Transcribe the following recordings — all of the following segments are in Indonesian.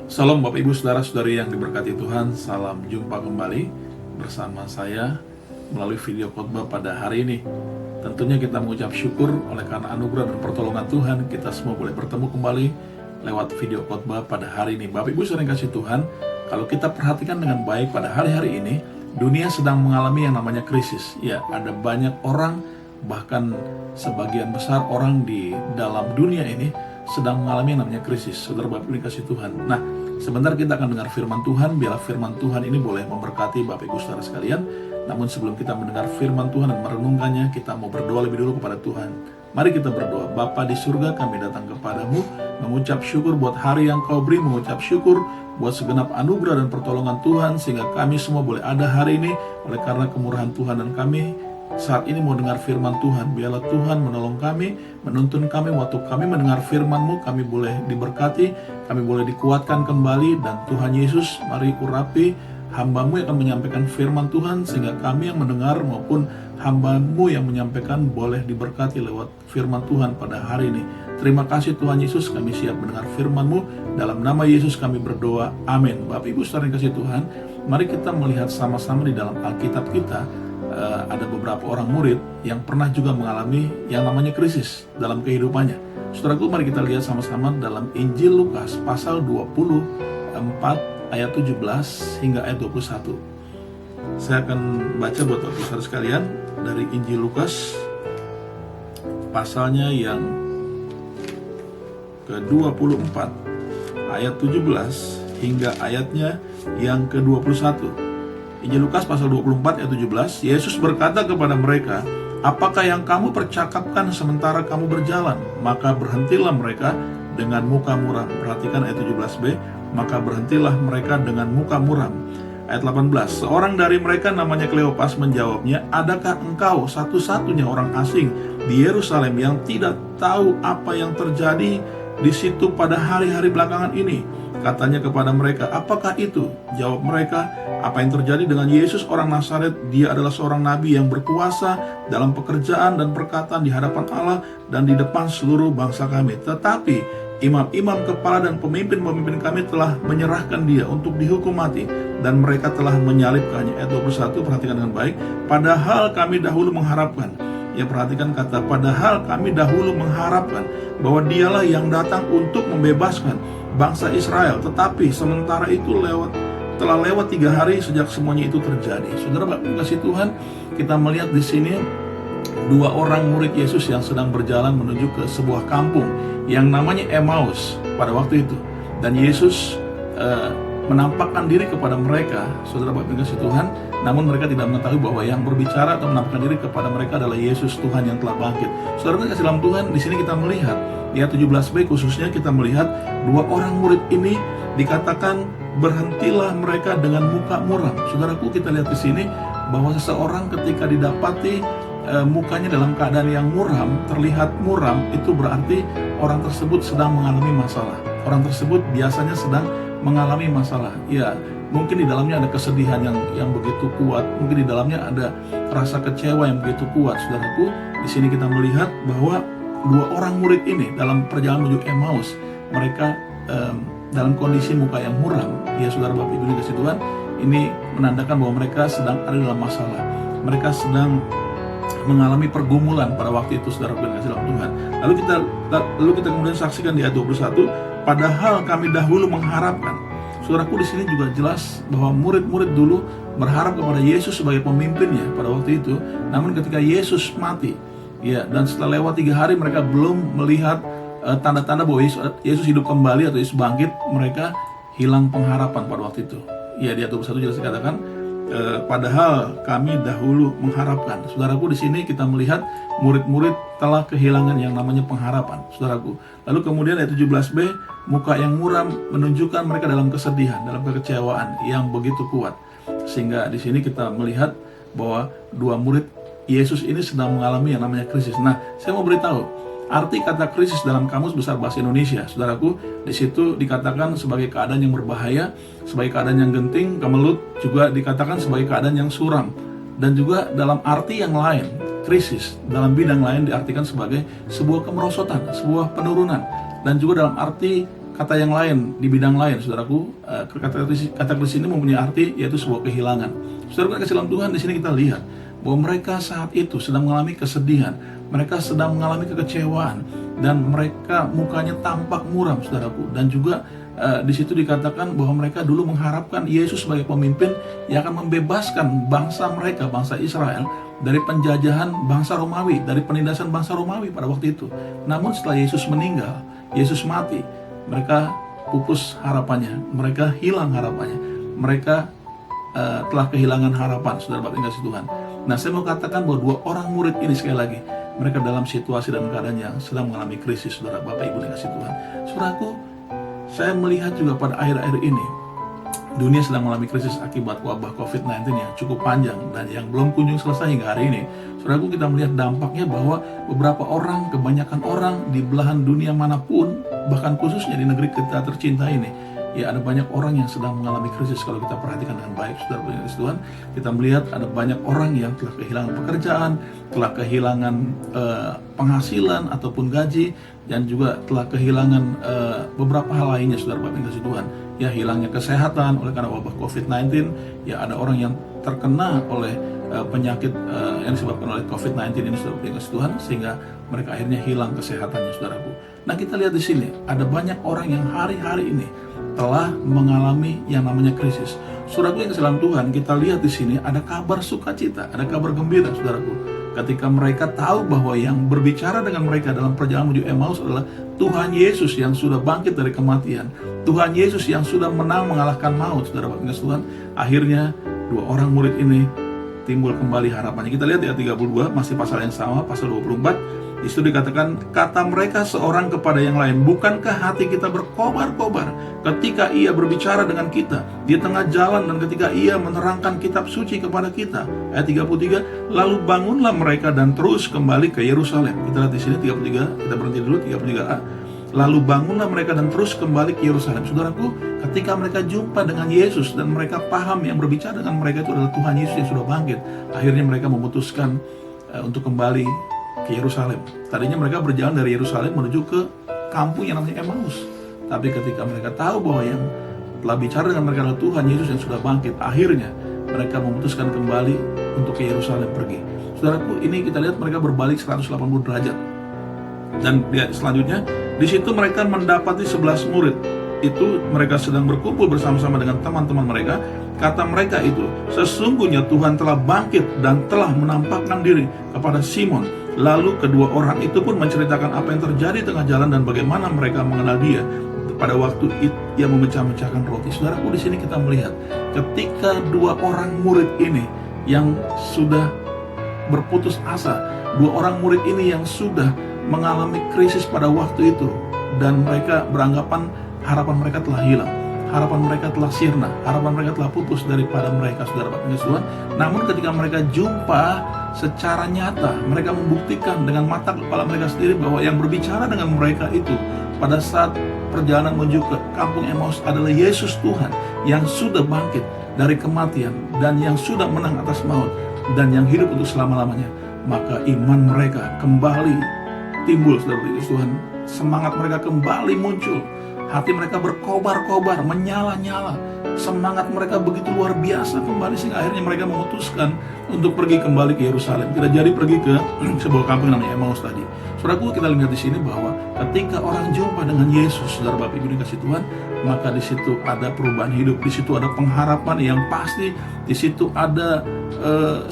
Salam Bapak Ibu Saudara-saudari yang diberkati Tuhan. Salam jumpa kembali bersama saya melalui video khotbah pada hari ini. Tentunya kita mengucap syukur oleh karena anugerah dan pertolongan Tuhan, kita semua boleh bertemu kembali lewat video khotbah pada hari ini. Bapak Ibu saudara yang kasih Tuhan, kalau kita perhatikan dengan baik pada hari-hari ini, dunia sedang mengalami yang namanya krisis. Ya, ada banyak orang, bahkan sebagian besar orang di dalam dunia ini sedang mengalami yang namanya krisis. Saudara Bapak Ibu dikasih Tuhan. Nah, sebentar kita akan dengar firman Tuhan. Biarlah firman Tuhan ini boleh memberkati Bapak Ibu saudara sekalian. Namun sebelum kita mendengar firman Tuhan dan merenungkannya, kita mau berdoa lebih dulu kepada Tuhan. Mari kita berdoa. Bapa di surga, kami datang kepadamu mengucap syukur buat hari yang kau beri, mengucap syukur buat segenap anugerah dan pertolongan Tuhan, sehingga kami semua boleh ada hari ini oleh karena kemurahan Tuhan. Dan kami saat ini mau dengar firman Tuhan. Biarlah Tuhan menolong kami, menuntun kami waktu kami mendengar firman-Mu. Kami boleh diberkati, kami boleh dikuatkan kembali. Dan Tuhan Yesus, mari urapi hamba-Mu yang akan menyampaikan firman Tuhan, sehingga kami yang mendengar maupun hamba-Mu yang menyampaikan boleh diberkati lewat firman Tuhan pada hari ini. Terima kasih Tuhan Yesus, kami siap mendengar firman-Mu. Dalam nama Yesus kami berdoa, amin. Bapak Ibu saudara yang kasih Tuhan, mari kita melihat sama-sama di dalam Alkitab kita. Ada beberapa orang murid yang pernah juga mengalami yang namanya krisis dalam kehidupannya. Saudaraku, mari kita lihat sama-sama dalam Injil Lukas pasal 24 ayat 17 hingga ayat 21. Saya akan baca buat Bapak saudara sekalian dari Injil Lukas pasalnya yang ke-24 ayat 17 hingga ayatnya yang ke-21. Injil Lukas pasal 24 ayat 17, Yesus berkata kepada mereka, "Apakah yang kamu percakapkan sementara kamu berjalan?" Maka berhentilah mereka dengan muka muram. Perhatikan ayat 17b, maka berhentilah mereka dengan muka muram. Ayat 18, seorang dari mereka namanya Kleopas menjawabnya, "Adakah engkau satu-satunya orang asing di Yerusalem yang tidak tahu apa yang terjadi di situ pada hari-hari belakangan ini?" Katanya kepada mereka, "Apakah itu?" Jawab mereka, "Apa yang terjadi dengan Yesus orang Nazaret? Dia adalah seorang nabi yang berkuasa dalam pekerjaan dan perkataan di hadapan Allah dan di depan seluruh bangsa kami. Tetapi imam-imam kepala dan pemimpin-pemimpin kami telah menyerahkan dia untuk dihukum mati, dan mereka telah menyalibkannya." Ayat 21, perhatikan dengan baik. Padahal kami dahulu mengharapkan. Ya, perhatikan kata padahal kami dahulu mengharapkan bahwa dialah yang datang untuk membebaskan bangsa Israel. Tetapi sementara itu telah lewat 3 hari sejak semuanya itu terjadi. Saudara Bapak kasih Tuhan, kita melihat di sini 2 orang murid Yesus yang sedang berjalan menuju ke sebuah kampung yang namanya Emmaus pada waktu itu. Dan Yesus menampakkan diri kepada mereka, saudara Bapak kasih Tuhan, namun mereka tidak mengetahui bahwa yang berbicara atau menampakkan diri kepada mereka adalah Yesus Tuhan yang telah bangkit. Saudara kasih dalam Tuhan, di sini kita melihat di ayat 17b khususnya kita melihat 2 orang murid ini dikatakan berhentilah mereka dengan muka muram. Saudaraku, kita lihat di sini bahwa seseorang ketika didapati mukanya dalam keadaan yang muram, terlihat muram, itu berarti orang tersebut sedang mengalami masalah. Orang tersebut biasanya sedang mengalami masalah. Ya, mungkin di dalamnya ada kesedihan yang begitu kuat, mungkin di dalamnya ada rasa kecewa yang begitu kuat. Saudaraku, di sini kita melihat bahwa 2 orang murid ini dalam perjalanan menuju Emmaus, mereka dalam kondisi muka yang muram. Ya, saudara Bapak Ibu dikasih Tuhan, ini menandakan bahwa mereka sedang ada dalam masalah. Mereka sedang mengalami pergumulan pada waktu itu, saudara Bapak dikasih dalam Tuhan. Lalu kita kemudian saksikan di ayat 21, padahal kami dahulu mengharapkan. Saudaraku, di sini juga jelas bahwa murid-murid dulu berharap kepada Yesus sebagai pemimpinnya pada waktu itu. Namun ketika Yesus mati, ya, dan setelah lewat 3 hari mereka belum melihat tanda-tanda bahwa Yesus hidup kembali atau Yesus bangkit, mereka hilang pengharapan pada waktu itu. Ya, di ayat 21 jelas dikatakan, padahal kami dahulu mengharapkan. Saudaraku, di sini kita melihat murid-murid telah kehilangan yang namanya pengharapan, saudaraku. Lalu kemudian ayat 17b, muka yang muram menunjukkan mereka dalam kesedihan, dalam kekecewaan yang begitu kuat. Sehingga di sini kita melihat bahwa 2 murid Yesus ini sedang mengalami yang namanya krisis. Nah, saya mau beritahu arti kata krisis dalam Kamus Besar Bahasa Indonesia. Saudaraku, di situ dikatakan sebagai keadaan yang berbahaya, sebagai keadaan yang genting, kemelut, juga dikatakan sebagai keadaan yang suram. Dan juga dalam arti yang lain, krisis dalam bidang lain diartikan sebagai sebuah kemerosotan, sebuah penurunan. Dan juga dalam arti kata yang lain di bidang lain, saudaraku, kata kris ini mempunyai arti yaitu sebuah kehilangan. Saudara kasih dalam Tuhan, di sini kita lihat bahwa mereka saat itu sedang mengalami kesedihan, mereka sedang mengalami kekecewaan, dan mereka mukanya tampak muram, saudaraku. Dan juga di situ dikatakan bahwa mereka dulu mengharapkan Yesus sebagai pemimpin yang akan membebaskan bangsa mereka, bangsa Israel, dari penjajahan bangsa Romawi, dari penindasan bangsa Romawi pada waktu itu. Namun setelah Yesus meninggal, Yesus mati, mereka pupus harapannya, mereka hilang harapannya, mereka telah kehilangan harapan, saudara Bapak yang kasih Tuhan. Nah, saya mau katakan bahwa dua orang murid ini sekali lagi, mereka dalam situasi dan keadaan yang sedang mengalami krisis, saudara Bapak Ibu yang kasih Tuhan. Saudaraku, saya melihat juga pada akhir-akhir ini, dunia sedang mengalami krisis akibat wabah COVID-19 yang cukup panjang dan yang belum kunjung selesai hingga hari ini. Saudaraku, kita melihat dampaknya bahwa beberapa orang, kebanyakan orang di belahan dunia manapun, bahkan khususnya di negeri kita tercinta ini, ya ada banyak orang yang sedang mengalami krisis. Kalau kita perhatikan dengan baik, saudara yang kasih Tuhan, kita melihat ada banyak orang yang telah kehilangan pekerjaan, telah kehilangan penghasilan ataupun gaji, dan juga telah kehilangan beberapa hal lainnya, saudara Bapak yang kasih Tuhan. Ya, hilangnya kesehatan oleh karena wabah COVID-19. Ya, ada orang yang terkena oleh penyakit yang disebabkan oleh COVID-19 ini, saudara yang kasih Tuhan, sehingga mereka akhirnya hilang kesehatannya, saudaraku. Nah, kita lihat di sini ada banyak orang yang hari-hari ini telah mengalami yang namanya krisis. Saudaraku yang kasih dalam Tuhan, kita lihat di sini ada kabar sukacita, ada kabar gembira, saudaraku. Ketika mereka tahu bahwa yang berbicara dengan mereka dalam perjalanan menuju Emmaus adalah Tuhan Yesus yang sudah bangkit dari kematian, Tuhan Yesus yang sudah menang mengalahkan maut, saudara Bapak Tuhan. Akhirnya dua orang murid ini timbul kembali harapannya. Kita lihat di ayat 32, masih pasal yang sama, pasal 24. Di situ dikatakan, kata mereka seorang kepada yang lain, bukankah hati kita berkobar-kobar ketika ia berbicara dengan kita di tengah jalan dan ketika ia menerangkan kitab suci kepada kita? Ayat 33, lalu bangunlah mereka dan terus kembali ke Yerusalem. Kita lihat di sini 33, kita berhenti dulu 33a. Lalu bangunlah mereka dan terus kembali ke Yerusalem. Saudaraku, ketika mereka jumpa dengan Yesus dan mereka paham yang berbicara dengan mereka itu adalah Tuhan Yesus yang sudah bangkit, akhirnya mereka memutuskan untuk kembali ke Yerusalem. Tadinya mereka berjalan dari Yerusalem menuju ke kampung yang namanya Emmaus. Tapi ketika mereka tahu bahwa yang telah bicara dengan mereka adalah Tuhan Yesus yang sudah bangkit, akhirnya mereka memutuskan kembali untuk ke Yerusalem pergi. Saudaraku, ini kita lihat mereka berbalik 180 derajat. Dan selanjutnya, di situ mereka mendapati 11 murid. Itu mereka sedang berkumpul bersama-sama dengan teman-teman mereka. Kata mereka itu, sesungguhnya Tuhan telah bangkit dan telah menampakkan diri kepada Simon. Lalu kedua orang itu pun menceritakan apa yang terjadi di tengah jalan dan bagaimana mereka mengenal dia pada waktu ia memecah-mecahkan roti. Saudaraku, di sini kita melihat ketika dua orang murid ini yang sudah berputus asa, dua orang murid ini yang sudah mengalami krisis pada waktu itu, dan mereka beranggapan harapan mereka telah hilang, harapan mereka telah sirna, harapan mereka telah pupus daripada mereka, saudara Bapak Tuhan. Namun ketika mereka jumpa secara nyata, mereka membuktikan dengan mata kepala mereka sendiri bahwa yang berbicara dengan mereka itu pada saat perjalanan menuju ke kampung Emmaus adalah Yesus Tuhan yang sudah bangkit dari kematian dan yang sudah menang atas maut dan yang hidup untuk selama-lamanya. Maka iman mereka kembali timbul, saudara Tuhan. Semangat mereka kembali muncul. Hati mereka berkobar-kobar, menyala-nyala. Semangat mereka begitu luar biasa kembali, sehingga akhirnya mereka memutuskan untuk pergi kembali ke Yerusalem. Tidak jadi pergi ke sebuah kampung namanya Emmaus tadi. Saudaraku, kita lihat di sini bahwa ketika orang jumpa dengan Yesus, saudara Bapak Ibu dikasih Tuhan, maka di situ ada perubahan hidup, di situ ada pengharapan yang pasti, di situ ada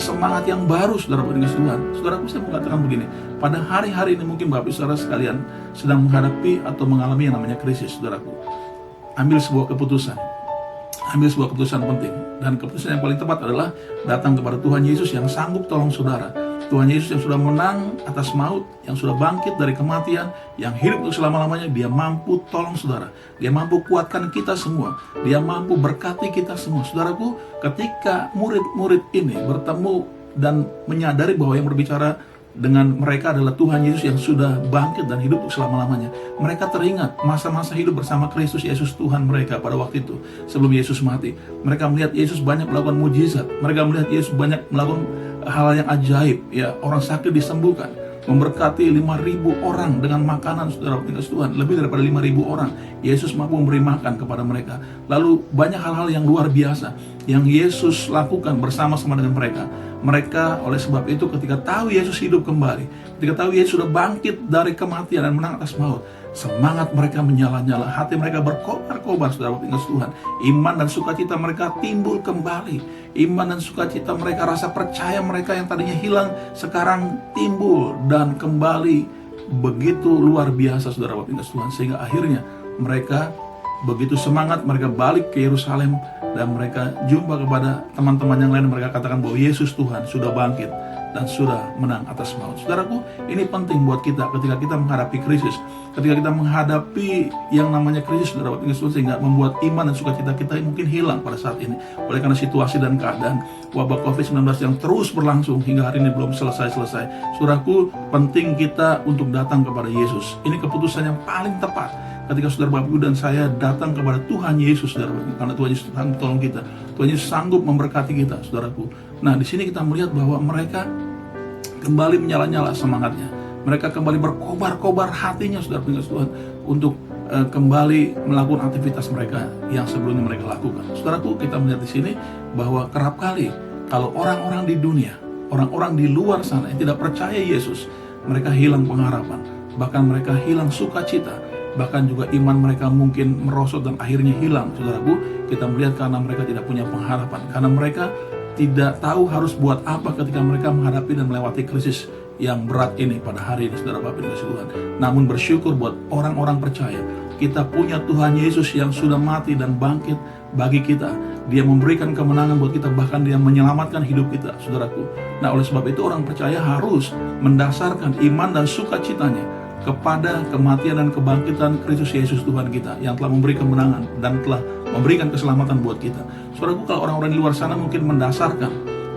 semangat yang baru, saudara Bapak dikasih Tuhan. Saudaraku, saya mau katakan begini, pada hari-hari ini mungkin Bapak Ibu saudara sekalian sedang menghadapi atau mengalami yang namanya krisis, saudaraku. Ambil sebuah keputusan. Ambil sebuah keputusan penting. Dan keputusan yang paling tepat adalah datang kepada Tuhan Yesus yang sanggup tolong saudara. Tuhan Yesus yang sudah menang atas maut, yang sudah bangkit dari kematian, yang hidup untuk selama-lamanya. Dia mampu tolong saudara. Dia mampu kuatkan kita semua. Dia mampu berkati kita semua. Saudaraku, ketika murid-murid ini bertemu dan menyadari bahwa yang berbicara dengan mereka adalah Tuhan Yesus yang sudah bangkit dan hidup untuk selama-lamanya, mereka teringat masa-masa hidup bersama Kristus Yesus Tuhan mereka pada waktu itu sebelum Yesus mati. Mereka melihat Yesus banyak melakukan mujizat, mereka melihat Yesus banyak melakukan hal yang ajaib, ya, orang sakit disembuhkan. memberkati 5.000 orang dengan makanan, saudara kasih Tuhan, lebih daripada 5.000 orang. Yesus mampu memberi makan kepada mereka. Lalu banyak hal-hal yang luar biasa yang Yesus lakukan bersama-sama dengan mereka. Mereka oleh sebab itu ketika tahu Yesus hidup kembali, ketika tahu Yesus sudah bangkit dari kematian dan menang atas maut, semangat mereka menyala-nyala, hati mereka berkobar-kobar, saudara kasih Tuhan. Iman dan sukacita mereka timbul kembali. Iman dan sukacita mereka, rasa percaya mereka yang tadinya hilang, sekarang timbul dan kembali begitu luar biasa, saudara kasih Tuhan. Sehingga akhirnya mereka begitu semangat, mereka balik ke Yerusalem dan mereka jumpa kepada teman-teman yang lain. Mereka katakan bahwa Yesus Tuhan sudah bangkit dan sudah menang atas maut. Saudaraku, ini penting buat kita ketika kita menghadapi krisis, ketika kita menghadapi yang namanya krisis, saudara, sehingga membuat iman dan sukacita kita mungkin hilang pada saat ini oleh karena situasi dan keadaan wabah COVID-19 yang terus berlangsung hingga hari ini belum selesai-selesai. Saudaraku, penting kita untuk datang kepada Yesus. Ini keputusan yang paling tepat ketika saudara Bapak Ibu dan saya datang kepada Tuhan Yesus, saudara, karena Tuhan Yesus sanggup tolong kita, Tuhan Yesus sanggup memberkati kita, saudaraku. Nah, di sini kita melihat bahwa mereka kembali menyala-nyala semangatnya, mereka kembali berkobar-kobar hatinya, saudara Tuhan, untuk kembali melakukan aktivitas mereka yang sebelumnya mereka lakukan. Saudaraku, kita melihat di sini bahwa kerap kali kalau orang-orang di dunia, orang-orang di luar sana yang tidak percaya Yesus, mereka hilang pengharapan, bahkan mereka hilang sukacita, bahkan juga iman mereka mungkin merosot dan akhirnya hilang, saudaraku. Kita melihat karena mereka tidak punya pengharapan, karena mereka tidak tahu harus buat apa ketika mereka menghadapi dan melewati krisis yang berat ini pada hari ini, saudara Bapak Ibu Tuhan. Namun bersyukur buat orang-orang percaya, kita punya Tuhan Yesus yang sudah mati dan bangkit bagi kita. Dia memberikan kemenangan buat kita, bahkan dia menyelamatkan hidup kita, saudaraku. Nah, oleh sebab itu orang percaya harus mendasarkan iman dan sukacitanya kepada kematian dan kebangkitan Kristus Yesus Tuhan kita yang telah memberi kemenangan dan telah memberikan keselamatan buat kita. Saudaraku, kalau orang-orang di luar sana mungkin mendasarkan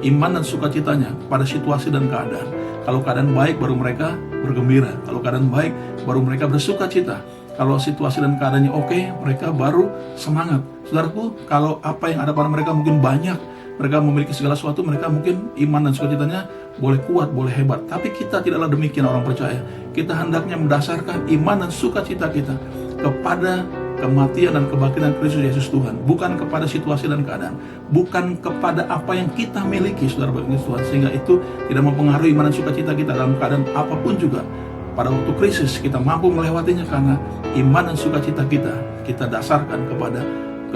iman dan sukacitanya pada situasi dan keadaan. Kalau keadaan baik baru mereka bergembira, kalau keadaan baik baru mereka bersukacita. Kalau situasi dan keadaannya oke, mereka baru semangat. Saudaraku, kalau apa yang ada pada mereka mungkin banyak, mereka memiliki segala sesuatu, mereka mungkin iman dan sukacitanya boleh kuat, boleh hebat. Tapi kita tidaklah demikian, orang percaya. Kita hendaknya mendasarkan iman dan sukacita kita kepada kematian dan kebangkitan Kristus Yesus Tuhan, bukan kepada situasi dan keadaan, bukan kepada apa yang kita miliki, saudara Bapak Tuhan, sehingga itu tidak mempengaruhi iman dan sukacita kita dalam keadaan apapun juga. Pada waktu krisis kita mampu melewatinya karena iman dan sukacita kita dasarkan kepada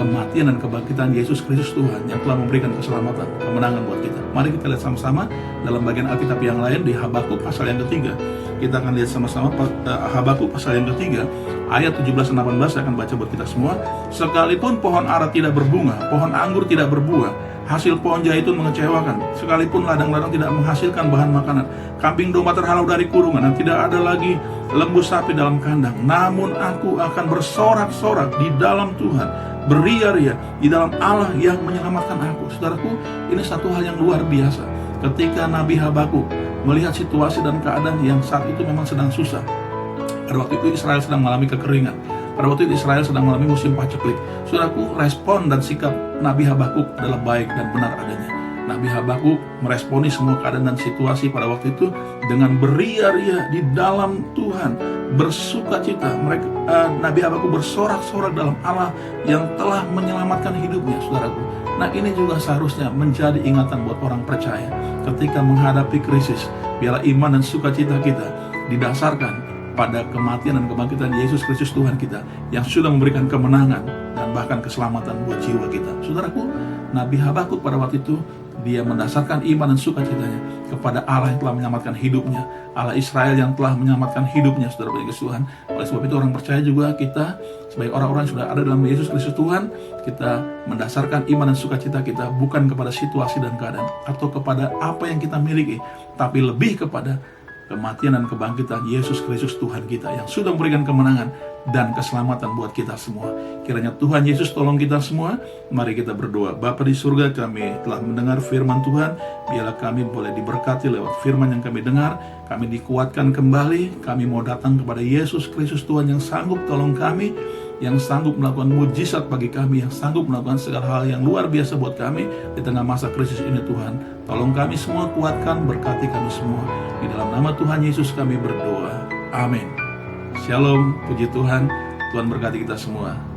kematian dan kebangkitan Yesus Kristus Tuhan yang telah memberikan keselamatan, kemenangan buat kita. Mari kita lihat sama-sama dalam bagian Alkitab yang lain di Habakuk pasal yang ketiga. Kita akan lihat sama-sama Habakuk pasal yang ketiga ayat 17 dan 18. Saya akan baca buat kita semua. Sekalipun pohon ara tidak berbunga, pohon anggur tidak berbuah, hasil pohon zaitun mengecewakan, sekalipun ladang-ladang tidak menghasilkan bahan makanan, kambing domba terhalau dari kurungan, dan tidak ada lagi lembu sapi dalam kandang, namun aku akan bersorak-sorak di dalam Tuhan, beria-ria di dalam Allah yang menyelamatkan aku. Saudaraku, ini satu hal yang luar biasa. Ketika Nabi Habakuk melihat situasi dan keadaan yang saat itu memang sedang susah. Pada waktu itu Israel sedang mengalami kekeringan. Pada waktu itu Israel sedang mengalami musim paceklik. Saudaraku, respon dan sikap Nabi Habakuk adalah baik dan benar adanya. Nabi Habakuk meresponi semua keadaan dan situasi pada waktu itu dengan beria-ria di dalam Tuhan, bersukacita. Nabi Habakuk bersorak-sorak dalam Allah yang telah menyelamatkan hidupnya, saudaraku. Nah, ini juga seharusnya menjadi ingatan buat orang percaya ketika menghadapi krisis. Biarlah iman dan sukacita kita didasarkan pada kematian dan kebangkitan Yesus Kristus Tuhan kita yang sudah memberikan kemenangan dan bahkan keselamatan buat jiwa kita. Saudaraku, Nabi Habakuk pada waktu itu dia mendasarkan iman dan sukacitanya kepada Allah yang telah menyelamatkan hidupnya, Allah Israel yang telah menyelamatkan hidupnya, saudara bagi Tuhan. Oleh sebab itu orang percaya juga kita sebagai orang-orang yang sudah ada dalam Yesus Kristus Tuhan, kita mendasarkan iman dan sukacita kita bukan kepada situasi dan keadaan atau kepada apa yang kita miliki, tapi lebih kepada kematian dan kebangkitan Yesus Kristus Tuhan kita yang sudah memberikan kemenangan dan keselamatan buat kita semua. Kiranya Tuhan Yesus tolong kita semua. Mari kita berdoa. Bapa di surga, kami telah mendengar firman Tuhan. Biarlah kami boleh diberkati lewat firman yang kami dengar. Kami dikuatkan kembali. Kami mau datang kepada Yesus Kristus Tuhan yang sanggup tolong kami yang sanggup melakukan mujizat bagi kami, yang sanggup melakukan segala hal yang luar biasa buat kami di tengah masa krisis ini Tuhan. Tolong kami semua, kuatkan, berkati kami semua. Di dalam nama Tuhan Yesus kami berdoa. Amin. Shalom, puji Tuhan. Tuhan berkati kita semua.